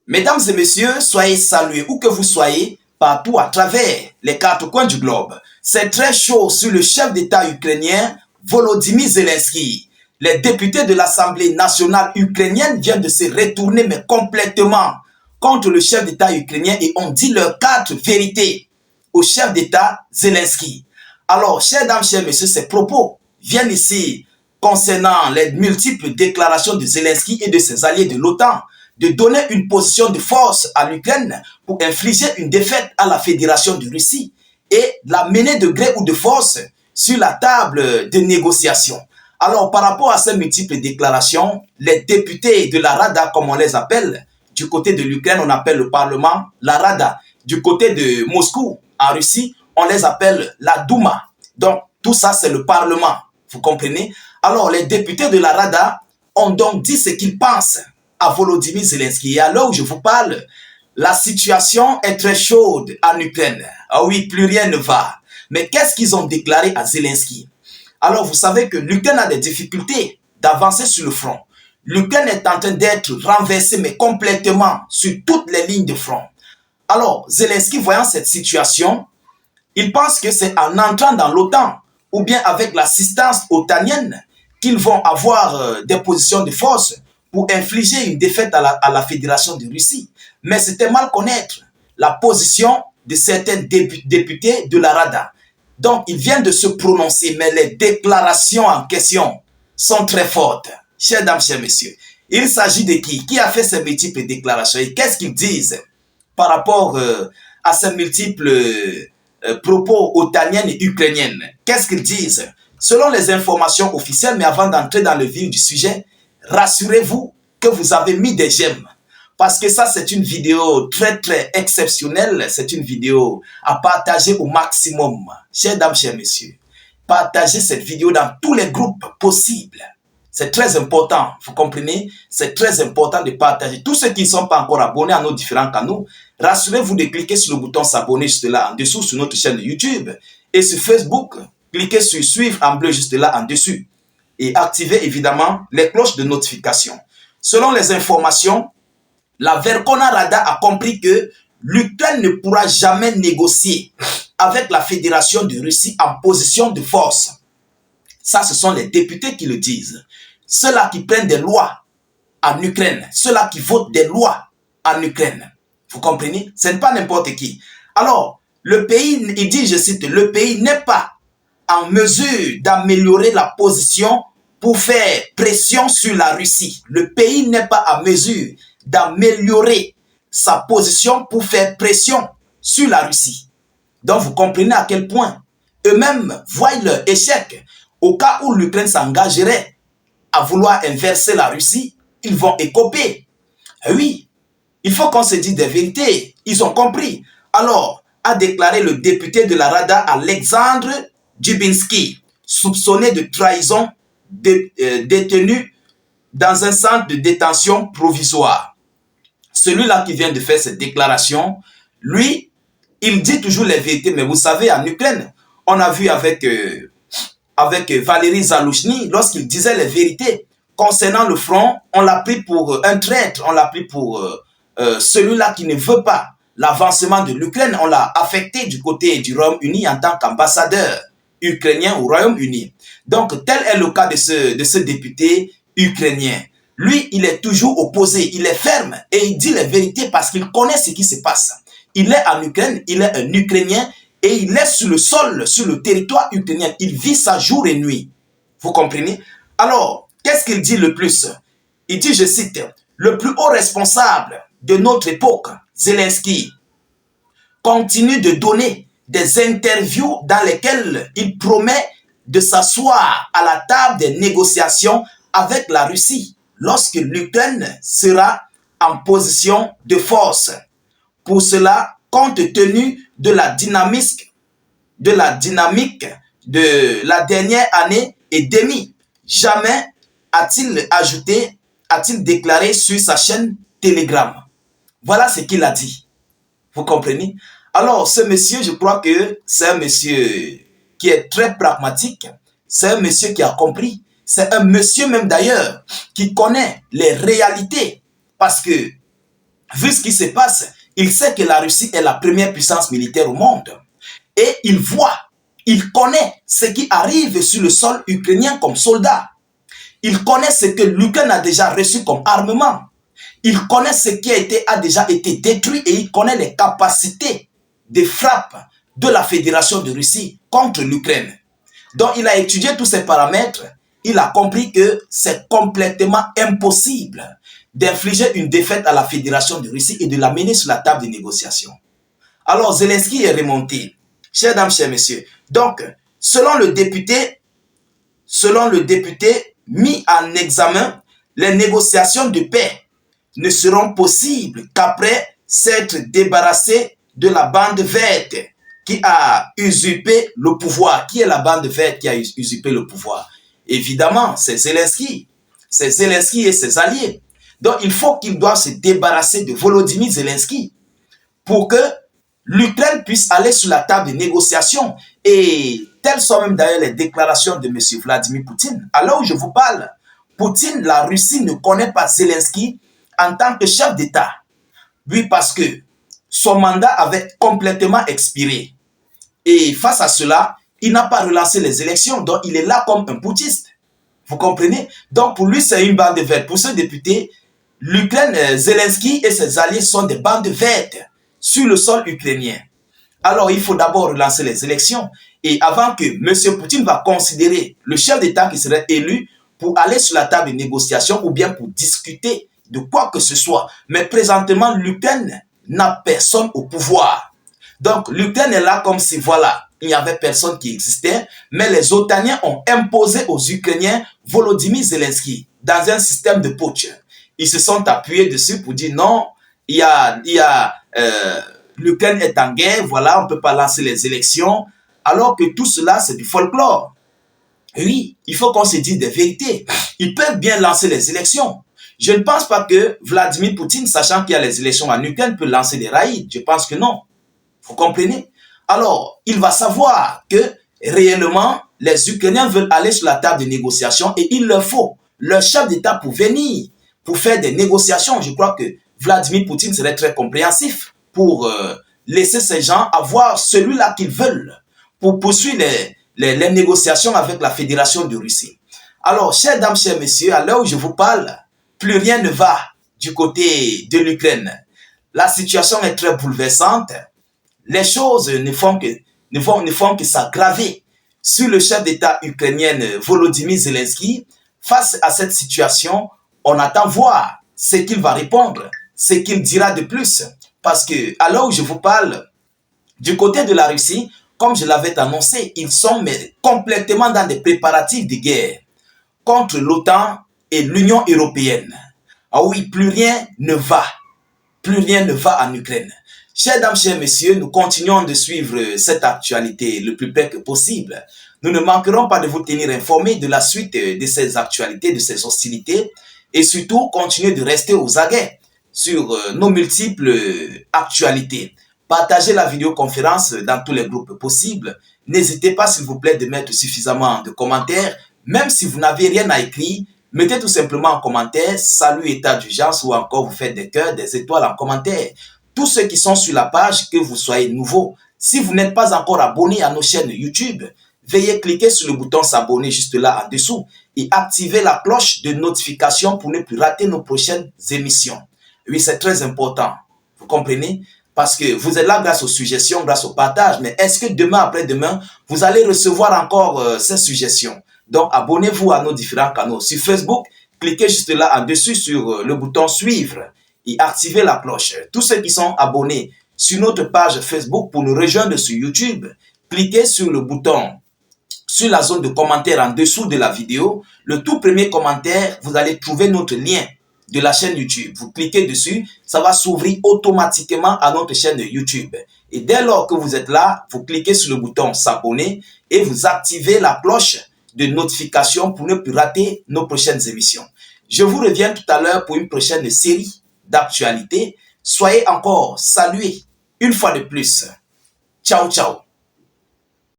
Mesdames et messieurs, soyez salués où que vous soyez, partout à travers les quatre coins du globe. C'est très chaud sur le chef d'État ukrainien, Volodymyr Zelensky. Les députés de l'Assemblée nationale ukrainienne viennent de se retourner, mais complètement, contre le chef d'État ukrainien et ont dit leurs quatre vérités au chef d'État Zelensky. Alors, chers dames, chers messieurs, ces propos viennent ici concernant les multiples déclarations de Zelensky et de ses alliés de l'OTAN de donner une position de force à l'Ukraine pour infliger une défaite à la Fédération de Russie et la mener de gré ou de force sur la table de négociation. Alors, par rapport à ces multiples déclarations, les députés de la Rada, comme on les appelle, du côté de l'Ukraine, on appelle le Parlement la Rada. Du côté de Moscou, en Russie, on les appelle la Douma. Donc, tout ça, c'est le Parlement, vous comprenez? Alors, les députés de la Rada ont donc dit ce qu'ils pensent à Volodymyr Zelensky. Et à l'heure où je vous parle, la situation est très chaude en Ukraine. Ah oui, plus rien ne va. Mais qu'est-ce qu'ils ont déclaré à Zelensky? Alors, vous savez que l'Ukraine a des difficultés d'avancer sur le front. L'Ukraine est en train d'être renversée, mais complètement, sur toutes les lignes de front. Alors, Zelensky, voyant cette situation, il pense que c'est en entrant dans l'OTAN, ou bien avec l'assistance otanienne, qu'ils vont avoir des positions de force pour infliger une défaite à la Fédération de Russie. Mais c'était mal connaître la position de certains députés de la Rada. Donc, ils viennent de se prononcer, mais les déclarations en question sont très fortes. Chers dames, chers messieurs, il s'agit de qui? Qui a fait ces multiples déclarations? Et qu'est-ce qu'ils disent par rapport à ces multiples propos otaniennes et ukrainiennes? Qu'est-ce qu'ils disent? Selon les informations officielles, mais avant d'entrer dans le vif du sujet, rassurez-vous que vous avez mis des j'aime. Parce que ça, c'est une vidéo très, très exceptionnelle. C'est une vidéo à partager au maximum. Chers dames, chers messieurs, partagez cette vidéo dans tous les groupes possibles. C'est très important, vous comprenez? C'est très important de partager. Tous ceux qui ne sont pas encore abonnés à nos différents canaux, rassurez-vous de cliquer sur le bouton s'abonner juste là en dessous sur notre chaîne YouTube. Et sur Facebook, cliquez sur suivre en bleu juste là en dessus. Et activez évidemment les cloches de notification. Selon les informations, la Verkhovna Rada a compris que l'Ukraine ne pourra jamais négocier avec la Fédération de Russie en position de force. Ça, ce sont les députés qui le disent. Ceux-là qui prennent des lois en Ukraine, ceux-là qui votent des lois en Ukraine. Vous comprenez? Ce n'est pas n'importe qui. Alors, le pays, il dit, je cite, le pays n'est pas en mesure d'améliorer la position pour faire pression sur la Russie. Le pays n'est pas en mesure d'améliorer sa position pour faire pression sur la Russie. Donc, vous comprenez à quel point eux-mêmes voient leur échec. Au cas où l'Ukraine s'engagerait à vouloir inverser la Russie, ils vont écoper. Et oui, il faut qu'on se dise des vérités. Ils ont compris. Alors, a déclaré le député de la Rada Alexandre Dubinski, soupçonné de trahison, détenu dans un centre de détention provisoire. Celui-là qui vient de faire cette déclaration, lui, il dit toujours les vérités. Mais vous savez, en Ukraine, on a vu avec Valéry Zaluzhny, lorsqu'il disait les vérités concernant le front, on l'a pris pour un traître, on l'a pris pour celui-là qui ne veut pas l'avancement de l'Ukraine. On l'a affecté du côté du Royaume-Uni en tant qu'ambassadeur ukrainien au Royaume-Uni. Donc, tel est le cas de ce député ukrainien. Lui, il est toujours opposé, il est ferme et il dit les vérités parce qu'il connaît ce qui se passe. Il est en Ukraine, il est un Ukrainien et il est sur le sol, sur le territoire ukrainien. Il vit ça jour et nuit. Vous comprenez? Alors, qu'est-ce qu'il dit le plus? Il dit, je cite, le plus haut responsable de notre époque, Zelensky, continue de donner des interviews dans lesquelles il promet de s'asseoir à la table des négociations avec la Russie lorsque l'Ukraine sera en position de force. Pour cela, compte tenu de la dynamique de la dernière année et demie, jamais a-t-il déclaré sur sa chaîne Telegram. Voilà ce qu'il a dit. Vous comprenez? Alors, ce monsieur, je crois que c'est un monsieur qui est très pragmatique. C'est un monsieur qui a compris. C'est un monsieur même d'ailleurs qui connaît les réalités. Parce que vu ce qui se passe, il sait que la Russie est la première puissance militaire au monde. Et il voit, il connaît ce qui arrive sur le sol ukrainien comme soldats. Il connaît ce que l'Ukraine a déjà reçu comme armement. Il connaît ce qui a déjà été détruit et il connaît les capacités de frappe de la Fédération de Russie contre l'Ukraine. Donc il a étudié tous ces paramètres. Il a compris que c'est complètement impossible d'infliger une défaite à la Fédération de Russie et de la mener sur la table de négociation. Alors Zelensky est remonté. Chers dames, chers messieurs. Donc, selon le député mis en examen, les négociations de paix ne seront possibles qu'après s'être débarrassé de la bande verte qui a usurpé le pouvoir. Qui est la bande verte qui a usurpé le pouvoir? Évidemment, c'est Zelensky. C'est Zelensky et ses alliés. Donc, il faut qu'ils doivent se débarrasser de Volodymyr Zelensky pour que l'Ukraine puisse aller sur la table de négociation. Et telles sont même d'ailleurs les déclarations de M. Vladimir Poutine. Alors où je vous parle, Poutine, la Russie ne connaît pas Zelensky en tant que chef d'État. Oui, parce que son mandat avait complètement expiré. Et face à cela, il n'a pas relancé les élections. Donc, il est là comme un putschiste. Vous comprenez? Donc, pour lui, c'est une bande verte. Pour ce député, l'Ukraine, Zelensky et ses alliés sont des bandes vertes sur le sol ukrainien. Alors, il faut d'abord relancer les élections. Et avant que M. Poutine va considérer le chef d'État qui serait élu pour aller sur la table de négociation ou bien pour discuter de quoi que ce soit. Mais présentement, l'Ukraine n'a personne au pouvoir. Donc, l'Ukraine est là comme si, voilà, il n'y avait personne qui existait, mais les OTANiens ont imposé aux Ukrainiens Volodymyr Zelensky dans un système de putsch. Ils se sont appuyés dessus pour dire non, l'Ukraine est en guerre, voilà, on ne peut pas lancer les élections, alors que tout cela, c'est du folklore. Oui, il faut qu'on se dise des vérités. Ils peuvent bien lancer les élections. Je ne pense pas que Vladimir Poutine, sachant qu'il y a les élections en Ukraine, peut lancer des raïds. Je pense que non. Vous comprenez? Alors, il va savoir que réellement, les Ukrainiens veulent aller sur la table de négociation et il leur faut leur chef d'État pour venir, pour faire des négociations. Je crois que Vladimir Poutine serait très compréhensif pour laisser ces gens avoir celui-là qu'ils veulent pour poursuivre les négociations avec la Fédération de Russie. Alors, chères dames, chers messieurs, à l'heure où je vous parle, plus rien ne va du côté de l'Ukraine. La situation est très bouleversante. Les choses ne font que s'aggraver. Sur le chef d'État ukrainien Volodymyr Zelensky, face à cette situation, on attend voir ce qu'il va répondre, ce qu'il dira de plus. Parce que, à l'heure où je vous parle, du côté de la Russie, comme je l'avais annoncé, ils sont complètement dans des préparatifs de guerre contre l'OTAN et l'Union européenne. Ah oui, plus rien ne va. Plus rien ne va en Ukraine. Chers dames, chers messieurs, nous continuons de suivre cette actualité le plus près que possible. Nous ne manquerons pas de vous tenir informés de la suite de ces actualités, de ces hostilités et surtout continuer de rester aux aguets sur nos multiples actualités. Partagez la vidéoconférence dans tous les groupes possibles. N'hésitez pas, s'il vous plaît, de mettre suffisamment de commentaires. Même si vous n'avez rien à écrire, mettez tout simplement en commentaire « Salut, état d'urgence » ou encore vous faites des cœurs, des étoiles en commentaire. Tous ceux qui sont sur la page, que vous soyez nouveaux, si vous n'êtes pas encore abonné à nos chaînes YouTube, veuillez cliquer sur le bouton s'abonner juste là en dessous et activer la cloche de notification pour ne plus rater nos prochaines émissions. Oui, c'est très important. Vous comprenez? Parce que vous êtes là grâce aux suggestions, grâce au partage. Mais est-ce que demain, après-demain, vous allez recevoir encore ces suggestions? Donc, abonnez-vous à nos différents canaux. Sur Facebook, cliquez juste là en dessus sur le bouton suivre et activez la cloche. Tous ceux qui sont abonnés sur notre page Facebook pour nous rejoindre sur YouTube, cliquez sur le bouton, sur la zone de commentaires en dessous de la vidéo. Le tout premier commentaire, vous allez trouver notre lien de la chaîne YouTube. Vous cliquez dessus, ça va s'ouvrir automatiquement à notre chaîne YouTube. Et dès lors que vous êtes là, vous cliquez sur le bouton s'abonner et vous activez la cloche de notification pour ne plus rater nos prochaines émissions. Je vous reviens tout à l'heure pour une prochaine série d'actualités. Soyez encore salués une fois de plus. Ciao, ciao.